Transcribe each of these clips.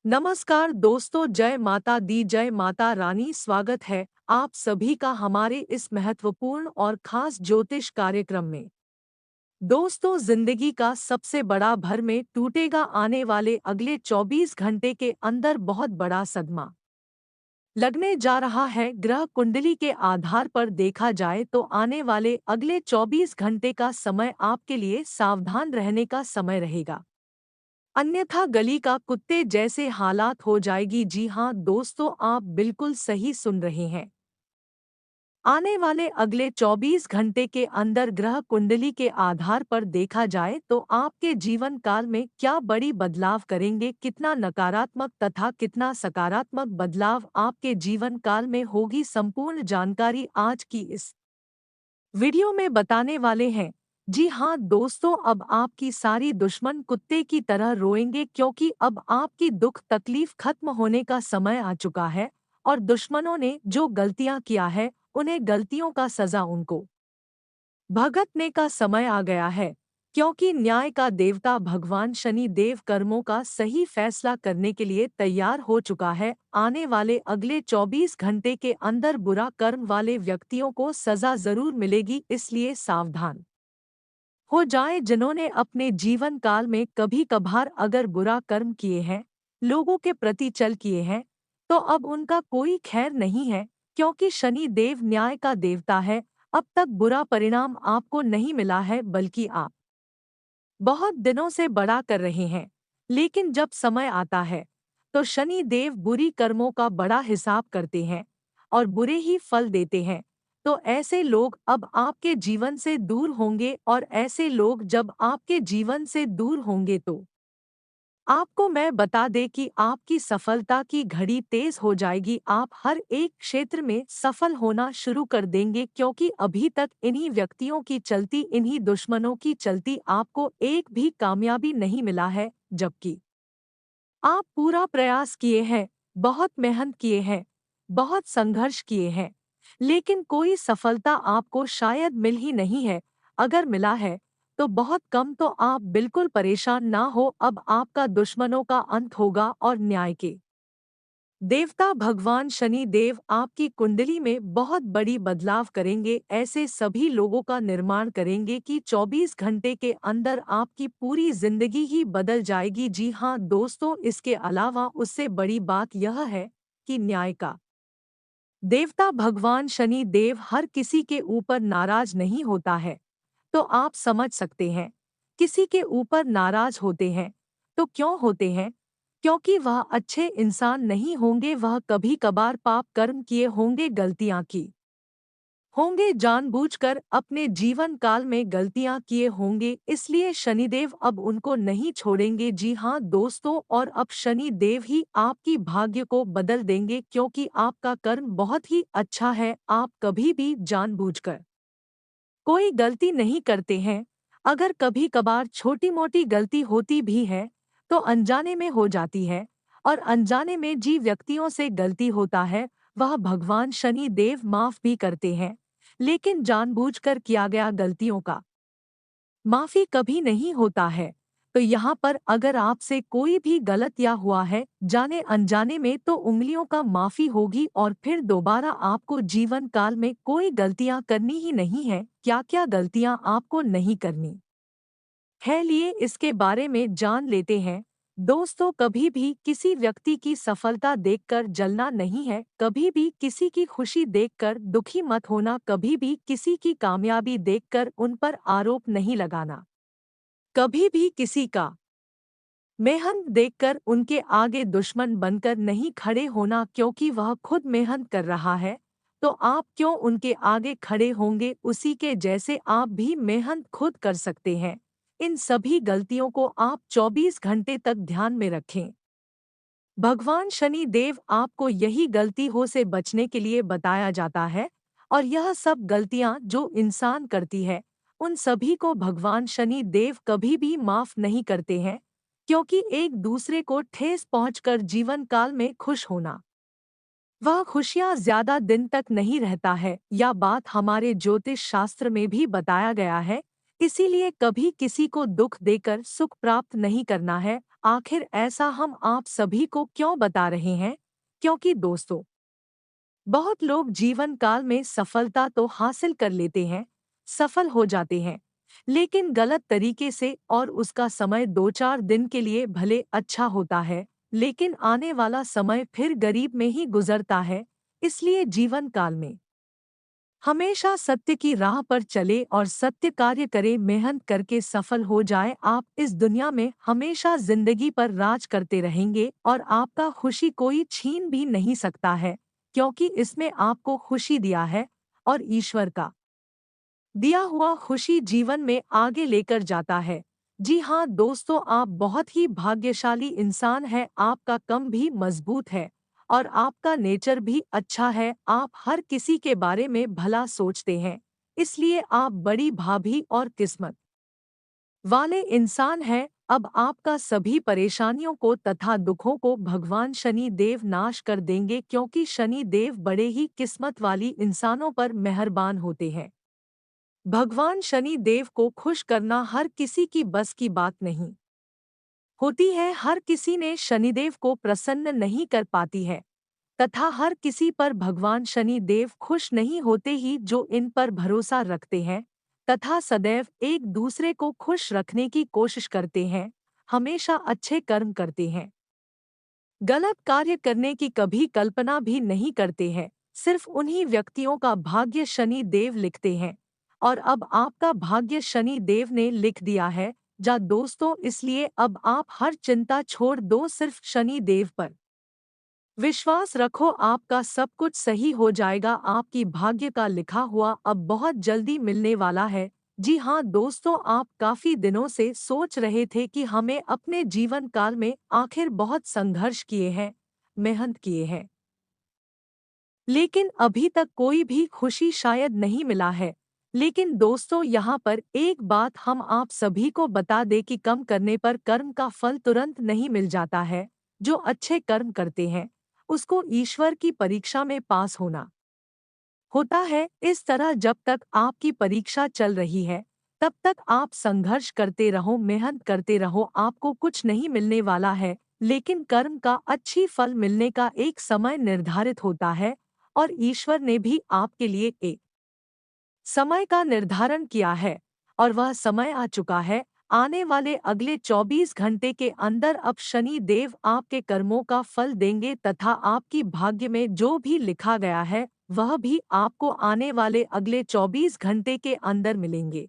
नमस्कार दोस्तों, जय माता दी, जय माता रानी। स्वागत है आप सभी का हमारे इस महत्वपूर्ण और खास ज्योतिष कार्यक्रम में। दोस्तों, जिंदगी का सबसे बड़ा भर में टूटेगा आने वाले अगले 24 घंटे के अंदर बहुत बड़ा सदमा लगने जा रहा है। ग्रह कुंडली के आधार पर देखा जाए तो आने वाले अगले 24 घंटे का समय आपके लिए सावधान रहने का समय रहेगा, अन्यथा गली का कुत्ते जैसे हालात हो जाएगी। जी हाँ दोस्तों, आप बिल्कुल सही सुन रहे हैं। आने वाले अगले 24 घंटे के अंदर ग्रह कुंडली के आधार पर देखा जाए तो आपके जीवन काल में क्या बड़ी बदलाव करेंगे, कितना नकारात्मक तथा कितना सकारात्मक बदलाव आपके जीवन काल में होगी, संपूर्ण जानकारी आज की इस वीडियो में बताने वाले हैं। जी हाँ दोस्तों, अब आपकी सारी दुश्मन कुत्ते की तरह रोएंगे, क्योंकि अब आपकी दुख तकलीफ खत्म होने का समय आ चुका है और दुश्मनों ने जो गलतियां किया है उन्हें गलतियों का सजा उनको भुगतने का समय आ गया है, क्योंकि न्याय का देवता भगवान शनि देव कर्मों का सही फैसला करने के लिए तैयार हो चुका है। आने वाले अगले 24 घंटे के अंदर बुरा कर्म वाले व्यक्तियों को सजा जरूर मिलेगी, इसलिए सावधान हो जाएं। जिन्होंने अपने जीवन काल में कभी कभार अगर बुरा कर्म किए हैं, लोगों के प्रति छल किए हैं, तो अब उनका कोई खैर नहीं है, क्योंकि शनि देव न्याय का देवता है। अब तक बुरा परिणाम आपको नहीं मिला है, बल्कि आप बहुत दिनों से बड़ा कर रहे हैं, लेकिन जब समय आता है तो शनि देव बुरी कर्मों का बड़ा हिसाब करते हैं और बुरे ही फल देते हैं। तो ऐसे लोग अब आपके जीवन से दूर होंगे, और ऐसे लोग जब आपके जीवन से दूर होंगे तो आपको मैं बता दें कि आपकी सफलता की घड़ी तेज हो जाएगी। आप हर एक क्षेत्र में सफल होना शुरू कर देंगे, क्योंकि अभी तक इन्हीं व्यक्तियों की चलती, इन्हीं दुश्मनों की चलती आपको एक भी कामयाबी नहीं मिला है। जबकि आप पूरा प्रयास किए हैं, बहुत मेहनत किए हैं, बहुत संघर्ष किए हैं, लेकिन कोई सफलता आपको शायद मिल ही नहीं है। अगर मिला है तो बहुत कम। तो आप बिल्कुल परेशान ना हो, अब आपका दुश्मनों का अंत होगा और न्याय के देवता भगवान शनि देव आपकी कुंडली में बहुत बड़ी बदलाव करेंगे। ऐसे सभी लोगों का निर्माण करेंगे कि 24 घंटे के अंदर आपकी पूरी जिंदगी ही बदल जाएगी। जी हाँ दोस्तों, इसके अलावा उससे बड़ी बात यह है कि न्याय का देवता भगवान शनि देव हर किसी के ऊपर नाराज नहीं होता है। तो आप समझ सकते हैं, किसी के ऊपर नाराज होते हैं तो क्यों होते हैं? क्योंकि वह अच्छे इंसान नहीं होंगे, वह कभी कभार पाप कर्म किए होंगे, गलतियां की होंगे, जानबूझकर अपने जीवन काल में गलतियां किए होंगे, इसलिए शनिदेव अब उनको नहीं छोड़ेंगे। जी हाँ दोस्तों, और अब शनि देव ही आपकी भाग्य को बदल देंगे, क्योंकि आपका कर्म बहुत ही अच्छा है। आप कभी भी जानबूझकर कोई गलती नहीं करते हैं। अगर कभी कभार छोटी मोटी गलती होती भी है तो अनजाने में हो जाती है, और अनजाने में जी व्यक्तियों से गलती होता है वह भगवान शनि देव माफ भी करते हैं, लेकिन जानबूझकर किया गया गलतियों का माफी कभी नहीं होता है। तो यहाँ पर अगर आपसे कोई भी गलत या हुआ है जाने अनजाने में, तो उंगलियों का माफी होगी और फिर दोबारा आपको जीवन काल में कोई गलतियां करनी ही नहीं है। क्या क्या गलतियां आपको नहीं करनी है, लिए इसके बारे में जान लेते हैं। दोस्तों, कभी भी किसी व्यक्ति की सफलता देखकर जलना नहीं है, कभी भी किसी की खुशी देखकर दुखी मत होना, कभी भी किसी की कामयाबी देखकर उन पर आरोप नहीं लगाना, कभी भी किसी का मेहनत देखकर उनके आगे दुश्मन बनकर नहीं खड़े होना, क्योंकि वह खुद मेहनत कर रहा है तो आप क्यों उनके आगे खड़े होंगे। उसी के जैसे आप भी मेहनत खुद कर सकते हैं। इन सभी गलतियों को आप 24 घंटे तक ध्यान में रखें। भगवान शनि देव आपको यही गलती हो से बचने के लिए बताया जाता है, और यह सब गलतियां जो इंसान करती है उन सभी को भगवान शनि देव कभी भी माफ नहीं करते हैं, क्योंकि एक दूसरे को ठेस पहुंचकर जीवन काल में खुश होना, वह खुशियां ज्यादा दिन तक नहीं रहता है। यह बात हमारे ज्योतिष शास्त्र में भी बताया गया है, इसीलिए कभी किसी को दुख देकर सुख प्राप्त नहीं करना है। आखिर ऐसा हम आप सभी को क्यों बता रहे हैं? क्योंकि दोस्तों, बहुत लोग जीवन काल में सफलता तो हासिल कर लेते हैं, सफल हो जाते हैं, लेकिन गलत तरीके से, और उसका समय 2-4 दिन के लिए भले अच्छा होता है, लेकिन आने वाला समय फिर गरीब में ही गुजरता है। इसलिए जीवन काल में हमेशा सत्य की राह पर चले और सत्य कार्य करे, मेहनत करके सफल हो जाए। आप इस दुनिया में हमेशा जिंदगी पर राज करते रहेंगे और आपका खुशी कोई छीन भी नहीं सकता है, क्योंकि इसमें आपको खुशी दिया है और ईश्वर का दिया हुआ खुशी जीवन में आगे लेकर जाता है। जी हाँ दोस्तों, आप बहुत ही भाग्यशाली इंसान हैं। आपका कम भी मजबूत है और आपका नेचर भी अच्छा है। आप हर किसी के बारे में भला सोचते हैं, इसलिए आप बड़ी भाभी और किस्मत वाले इंसान हैं। अब आपका सभी परेशानियों को तथा दुखों को भगवान शनि देव नाश कर देंगे, क्योंकि शनि देव बड़े ही किस्मत वाली इंसानों पर मेहरबान होते हैं। भगवान शनि देव को खुश करना हर किसी की बस की बात नहीं होती है। हर किसी ने शनिदेव को प्रसन्न नहीं कर पाती है, तथा हर किसी पर भगवान शनि देव खुश नहीं होते ही। जो इन पर भरोसा रखते हैं तथा सदैव एक दूसरे को खुश रखने की कोशिश करते हैं, हमेशा अच्छे कर्म करते हैं, गलत कार्य करने की कभी कल्पना भी नहीं करते हैं। सिर्फ उन्हीं व्यक्तियों का भाग्य शनि देव लिखते हैं, और अब आपका भाग्य शनि देव ने लिख दिया है। जा दोस्तों, इसलिए अब आप हर चिंता छोड़ दो, सिर्फ शनि देव पर विश्वास रखो, आपका सब कुछ सही हो जाएगा। आपकी भाग्य का लिखा हुआ अब बहुत जल्दी मिलने वाला है। जी हाँ दोस्तों, आप काफी दिनों से सोच रहे थे कि हमें अपने जीवन काल में आखिर बहुत संघर्ष किए हैं, मेहनत किए हैं, लेकिन अभी तक कोई भी खुशी शायद नहीं मिला है। लेकिन दोस्तों, यहाँ पर एक बात हम आप सभी को बता दें कि कम करने पर कर्म का फल तुरंत नहीं मिल जाता है। जो अच्छे कर्म करते हैं, उसको ईश्वर की परीक्षा में पास होना होता है। इस तरह जब तक आपकी परीक्षा चल रही है, तब तक आप संघर्ष करते रहो, मेहनत करते रहो। आपको कुछ नहीं मिलने वाला है, लेकिन कर्म का अच्छी फल मिलने का एक समय निर्धारित होता है, और ईश्वर ने भी आपके लिए एक समय का निर्धारण किया है, और वह समय आ चुका है। आने वाले अगले 24 घंटे के अंदर अब शनि देव आपके कर्मों का फल देंगे, तथा आपकी भाग्य में जो भी लिखा गया है वह भी आपको आने वाले अगले 24 घंटे के अंदर मिलेंगे।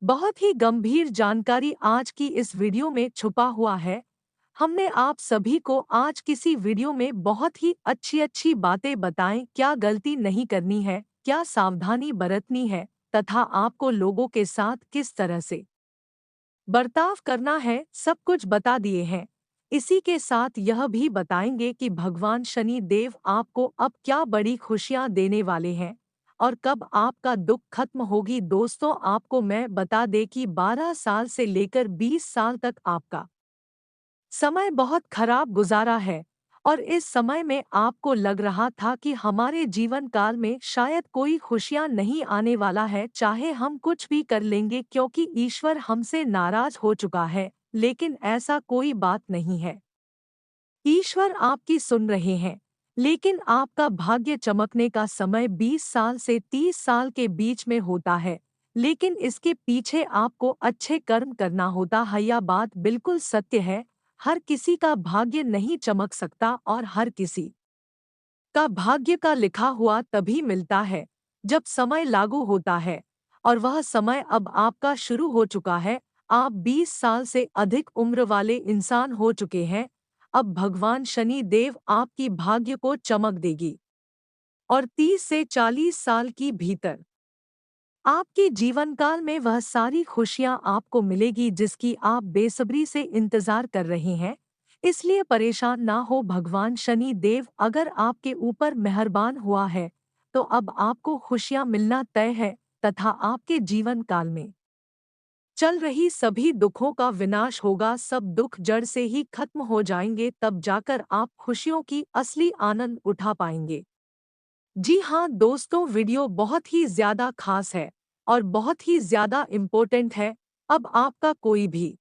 बहुत ही गंभीर जानकारी आज की इस वीडियो में छुपा हुआ है। हमने आप सभी को आज किसी वीडियो में बहुत ही अच्छी अच्छी बातें बताएं, क्या गलती नहीं करनी है, क्या सावधानी बरतनी है, तथा आपको लोगों के साथ किस तरह से बर्ताव करना है, सब कुछ बता दिए हैं। इसी के साथ यह भी बताएंगे कि भगवान शनि देव आपको अब क्या बड़ी खुशियां देने वाले हैं और कब आपका दुख खत्म होगी। दोस्तों, आपको मैं बता दें कि 12 साल से लेकर 20 साल तक आपका समय बहुत खराब गुजारा है, और इस समय में आपको लग रहा था कि हमारे जीवन काल में शायद कोई खुशियां नहीं आने वाला है, चाहे हम कुछ भी कर लेंगे, क्योंकि ईश्वर हमसे नाराज हो चुका है। लेकिन ऐसा कोई बात नहीं है, ईश्वर आपकी सुन रहे हैं। लेकिन आपका भाग्य चमकने का समय 20 साल से 30 साल के बीच में होता है, लेकिन इसके पीछे आपको अच्छे कर्म करना होता है। यह बात बिल्कुल सत्य है। हर किसी का भाग्य नहीं चमक सकता, और हर किसी का भाग्य का लिखा हुआ तभी मिलता है जब समय लागू होता है, और वह समय अब आपका शुरू हो चुका है। आप 20 साल से अधिक उम्र वाले इंसान हो चुके हैं। अब भगवान शनि देव आपकी भाग्य को चमक देगी, और 30 से 40 साल की भीतर आपके जीवन काल में वह सारी खुशियां आपको मिलेगी जिसकी आप बेसब्री से इंतजार कर रहे हैं। इसलिए परेशान ना हो, भगवान शनि देव अगर आपके ऊपर मेहरबान हुआ है, तो अब आपको खुशियां मिलना तय है, तथा आपके जीवन काल में चल रही सभी दुखों का विनाश होगा। सब दुख जड़ से ही खत्म हो जाएंगे, तब जाकर आप खुशियों की असली आनंद उठा पाएंगे। जी हाँ दोस्तों, वीडियो बहुत ही ज्यादा खास है। और बहुत ही ज्यादा इम्पोर्टेंट है, अब आपका कोई भी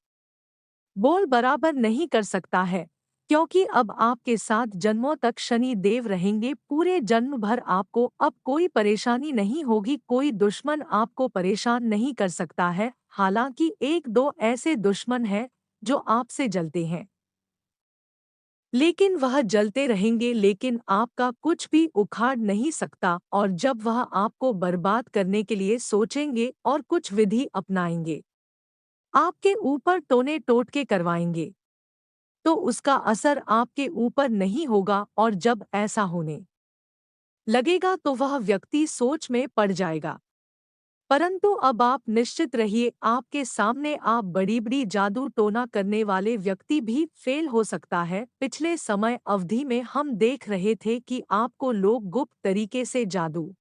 बोल बराबर नहीं कर सकता है, क्योंकि अब आपके साथ जन्मों तक शनि देव रहेंगे। पूरे जन्म भर आपको अब कोई परेशानी नहीं होगी, कोई दुश्मन आपको परेशान नहीं कर सकता है। हालांकि एक दो ऐसे दुश्मन हैं जो आपसे जलते हैं, लेकिन वह जलते रहेंगे, लेकिन आपका कुछ भी उखाड़ नहीं सकता। और जब वह आपको बर्बाद करने के लिए सोचेंगे और कुछ विधि अपनाएंगे, आपके ऊपर टोने टोटके करवाएंगे, तो उसका असर आपके ऊपर नहीं होगा। और जब ऐसा होने लगेगा तो वह व्यक्ति सोच में पड़ जाएगा। परंतु अब आप निश्चित रहिए, आपके सामने आप बड़ी बड़ी जादू टोना करने वाले व्यक्ति भी फेल हो सकता है। पिछले समय अवधि में हम देख रहे थे कि आपको लोग गुप्त तरीके से जादू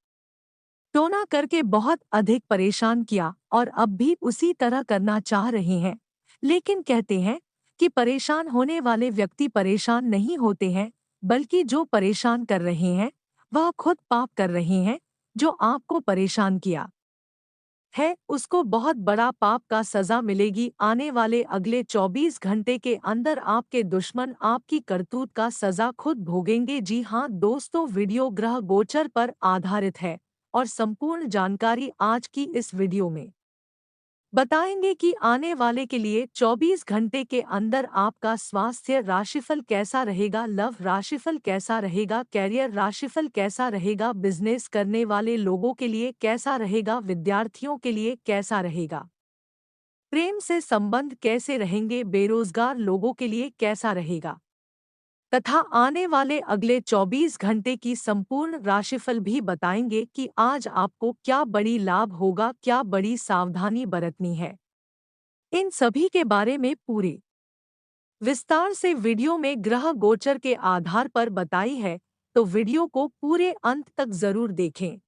टोना करके बहुत अधिक परेशान किया, और अब भी उसी तरह करना चाह रहे हैं। लेकिन कहते हैं कि परेशान होने वाले व्यक्ति परेशान नहीं होते हैं, बल्कि जो परेशान कर रहे हैं वह खुद पाप कर रहे हैं। जो आपको परेशान किया है उसको बहुत बड़ा पाप का सजा मिलेगी। आने वाले अगले 24 घंटे के अंदर आपके दुश्मन आपकी करतूत का सजा खुद भोगेंगे। जी हाँ दोस्तों, वीडियो ग्रह गोचर पर आधारित है और संपूर्ण जानकारी आज की इस वीडियो में बताएंगे कि आने वाले के लिए 24 घंटे के अंदर आपका स्वास्थ्य राशिफल कैसा रहेगा, लव राशिफल कैसा रहेगा, कैरियर राशिफल कैसा रहेगा, बिजनेस करने वाले लोगों के लिए कैसा रहेगा, विद्यार्थियों के लिए कैसा रहेगा, प्रेम से संबंध कैसे रहेंगे, बेरोजगार लोगों के लिए कैसा रहेगा, तथा आने वाले अगले 24 घंटे की संपूर्ण राशिफल भी बताएंगे कि आज आपको क्या बड़ी लाभ होगा, क्या बड़ी सावधानी बरतनी है। इन सभी के बारे में पूरे विस्तार से वीडियो में ग्रह गोचर के आधार पर बताई है, तो वीडियो को पूरे अंत तक जरूर देखें।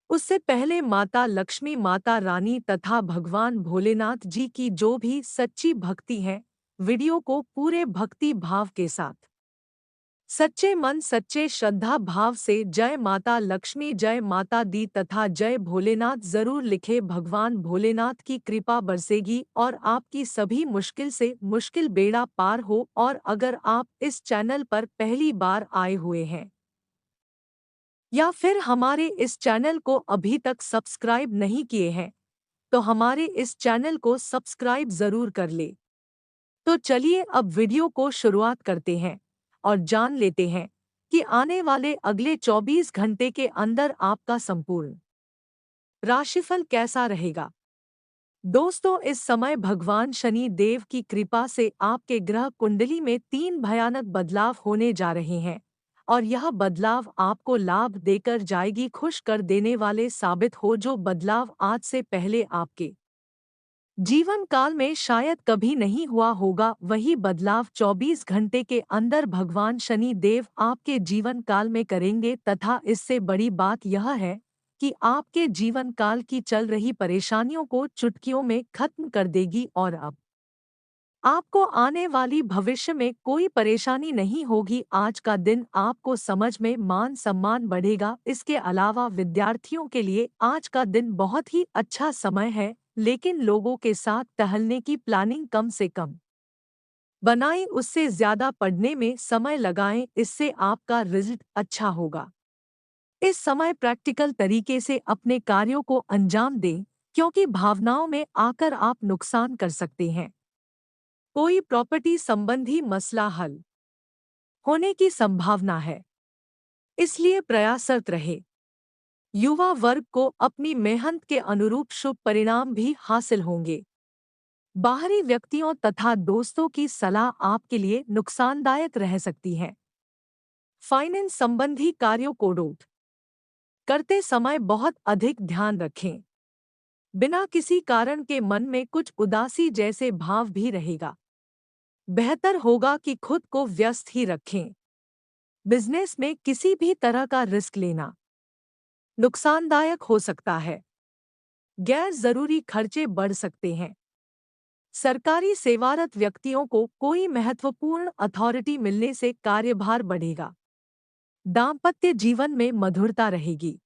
उससे पहले माता लक्ष्मी, माता रानी तथा भगवान भोलेनाथ जी की जो भी सच्ची भक्ति है, वीडियो को पूरे भक्ति भाव के साथ, सच्चे मन सच्चे श्रद्धा भाव से जय माता लक्ष्मी, जय माता दी तथा जय भोलेनाथ जरूर लिखे। भगवान भोलेनाथ की कृपा बरसेगी और आपकी सभी मुश्किल से मुश्किल बेड़ा पार हो। और अगर आप इस चैनल पर पहली बार आए हुए हैं या फिर हमारे इस चैनल को अभी तक सब्सक्राइब नहीं किए हैं, तो हमारे इस चैनल को सब्सक्राइब जरूर कर ले। तो चलिए अब वीडियो को शुरुआत करते हैं और जान लेते हैं कि आने वाले अगले 24 घंटे के अंदर आपका संपूर्ण राशिफल कैसा रहेगा। दोस्तों, इस समय भगवान शनि देव की कृपा से आपके ग्रह कुंडली में 3 भयानक बदलाव होने जा रहे हैं, और यह बदलाव आपको लाभ देकर जाएगी, खुश कर देने वाले साबित हो। जो बदलाव आज से पहले आपके जीवन काल में शायद कभी नहीं हुआ होगा, वही बदलाव 24 घंटे के अंदर भगवान शनि देव आपके जीवन काल में करेंगे। तथा इससे बड़ी बात यह है कि आपके जीवन काल की चल रही परेशानियों को चुटकियों में खत्म कर देगी, और अब आपको आने वाली भविष्य में कोई परेशानी नहीं होगी। आज का दिन आपको समझ में मान सम्मान बढ़ेगा। इसके अलावा विद्यार्थियों के लिए आज का दिन बहुत ही अच्छा समय है, लेकिन लोगों के साथ टहलने की प्लानिंग कम से कम बनाएं, उससे ज्यादा पढ़ने में समय लगाएं, इससे आपका रिजल्ट अच्छा होगा। इस समय प्रैक्टिकल तरीके से अपने कार्यों को अंजाम दें, क्योंकि भावनाओं में आकर आप नुकसान कर सकते हैं। कोई प्रॉपर्टी संबंधी मसला हल होने की संभावना है, इसलिए प्रयासरत रहे। युवा वर्ग को अपनी मेहनत के अनुरूप शुभ परिणाम भी हासिल होंगे। बाहरी व्यक्तियों तथा दोस्तों की सलाह आपके लिए नुकसानदायक रह सकती है। फाइनेंस संबंधी कार्यों को नोट करते समय बहुत अधिक ध्यान रखें। बिना किसी कारण के मन में कुछ उदासी जैसे भाव भी रहेगा। बेहतर होगा कि खुद को व्यस्त ही रखें। बिजनेस में किसी भी तरह का रिस्क लेना नुकसानदायक हो सकता है। गैर जरूरी खर्चे बढ़ सकते हैं। सरकारी सेवारत व्यक्तियों को कोई महत्वपूर्ण अथॉरिटी मिलने से कार्यभार बढ़ेगा। दाम्पत्य जीवन में मधुरता रहेगी।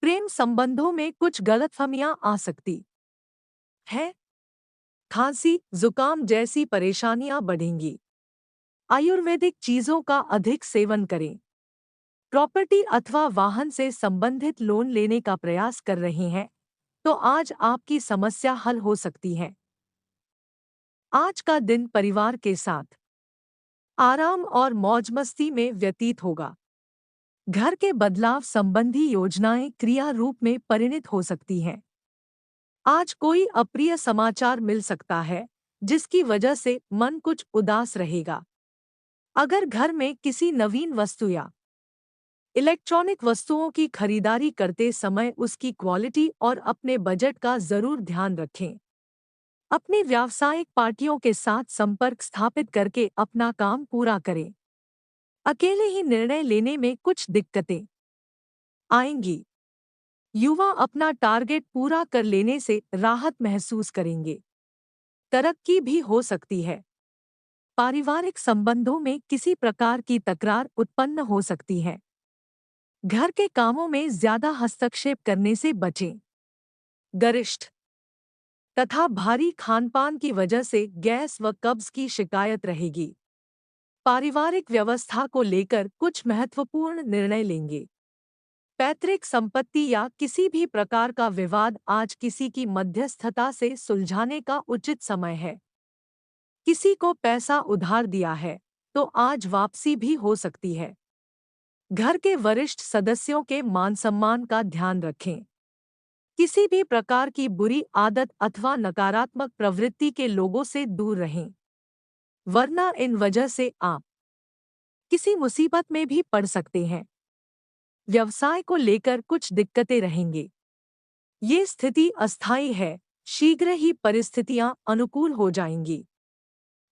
प्रेम संबंधों में कुछ गलतफहमियां आ सकती हैं। खांसी, जुकाम जैसी परेशानियां बढ़ेंगी। आयुर्वेदिक चीजों का अधिक सेवन करें। प्रॉपर्टी अथवा वाहन से संबंधित लोन लेने का प्रयास कर रहे हैं तो आज आपकी समस्या हल हो सकती है। आज का दिन परिवार के साथ आराम और मौज-मस्ती में व्यतीत होगा। घर के बदलाव संबंधी योजनाएं क्रिया रूप में परिणत हो सकती हैं। आज कोई अप्रिय समाचार मिल सकता है जिसकी वजह से मन कुछ उदास रहेगा। अगर घर में किसी नवीन वस्तु या इलेक्ट्रॉनिक वस्तुओं की खरीदारी करते समय उसकी क्वालिटी और अपने बजट का जरूर ध्यान रखें। अपनी व्यावसायिक पार्टियों के साथ संपर्क स्थापित करके अपना काम पूरा करें। अकेले ही निर्णय लेने में कुछ दिक्कतें आएंगी। युवा अपना टारगेट पूरा कर लेने से राहत महसूस करेंगे। तरक्की भी हो सकती है। पारिवारिक संबंधों में किसी प्रकार की तकरार उत्पन्न हो सकती है। घर के कामों में ज्यादा हस्तक्षेप करने से बचें। गरिष्ठ तथा भारी खानपान की वजह से गैस व कब्ज की शिकायत रहेगी। पारिवारिक व्यवस्था को लेकर कुछ महत्वपूर्ण निर्णय लेंगे। पैतृक संपत्ति या किसी भी प्रकार का विवाद आज किसी की मध्यस्थता से सुलझाने का उचित समय है। किसी को पैसा उधार दिया है तो आज वापसी भी हो सकती है। घर के वरिष्ठ सदस्यों के मान सम्मान का ध्यान रखें। किसी भी प्रकार की बुरी आदत अथवा नकारात्मक प्रवृत्ति के लोगों से दूर रहें, वरना इन वजह से आप किसी मुसीबत में भी पड़ सकते हैं। व्यवसाय को लेकर कुछ दिक्कतें रहेंगी। ये स्थिति अस्थायी है, शीघ्र ही परिस्थितियां अनुकूल हो जाएंगी।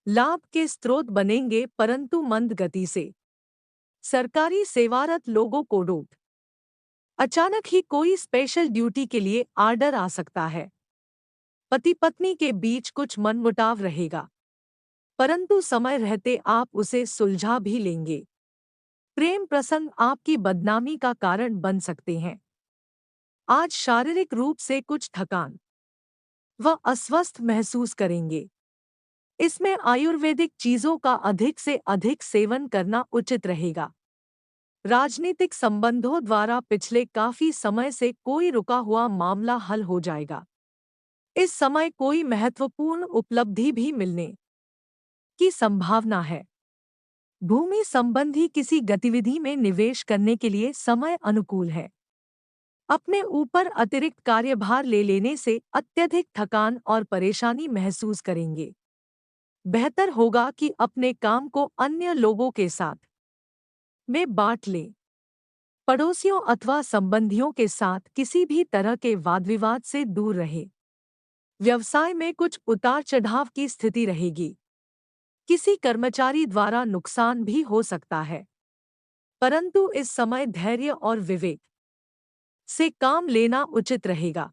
लाभ के स्रोत बनेंगे परंतु मंद गति से। सरकारी सेवारत लोगों को डूब अचानक ही कोई स्पेशल ड्यूटी के लिए आर्डर आ सकता है। पति पत्नी के बीच कुछ मनमुटाव रहेगा, परंतु समय रहते आप उसे सुलझा भी लेंगे। प्रेम प्रसंग आपकी बदनामी का कारण बन सकते हैं। आज शारीरिक रूप से कुछ थकान व अस्वस्थ महसूस करेंगे। इसमें आयुर्वेदिक चीजों का अधिक से अधिक सेवन करना उचित रहेगा। राजनीतिक संबंधों द्वारा पिछले काफी समय से कोई रुका हुआ मामला हल हो जाएगा। इस समय कोई महत्वपूर्ण उपलब्धि भी मिलने की संभावना है। भूमि संबंधी किसी गतिविधि में निवेश करने के लिए समय अनुकूल है। अपने ऊपर अतिरिक्त कार्यभार ले लेने से अत्यधिक थकान और परेशानी महसूस करेंगे। बेहतर होगा कि अपने काम को अन्य लोगों के साथ में बांट लें। पड़ोसियों अथवा संबंधियों के साथ किसी भी तरह के वाद विवाद से दूर रहे। व्यवसाय में कुछ उतार चढ़ाव की स्थिति रहेगी। किसी कर्मचारी द्वारा नुकसान भी हो सकता है, परंतु इस समय धैर्य और विवेक से काम लेना उचित रहेगा।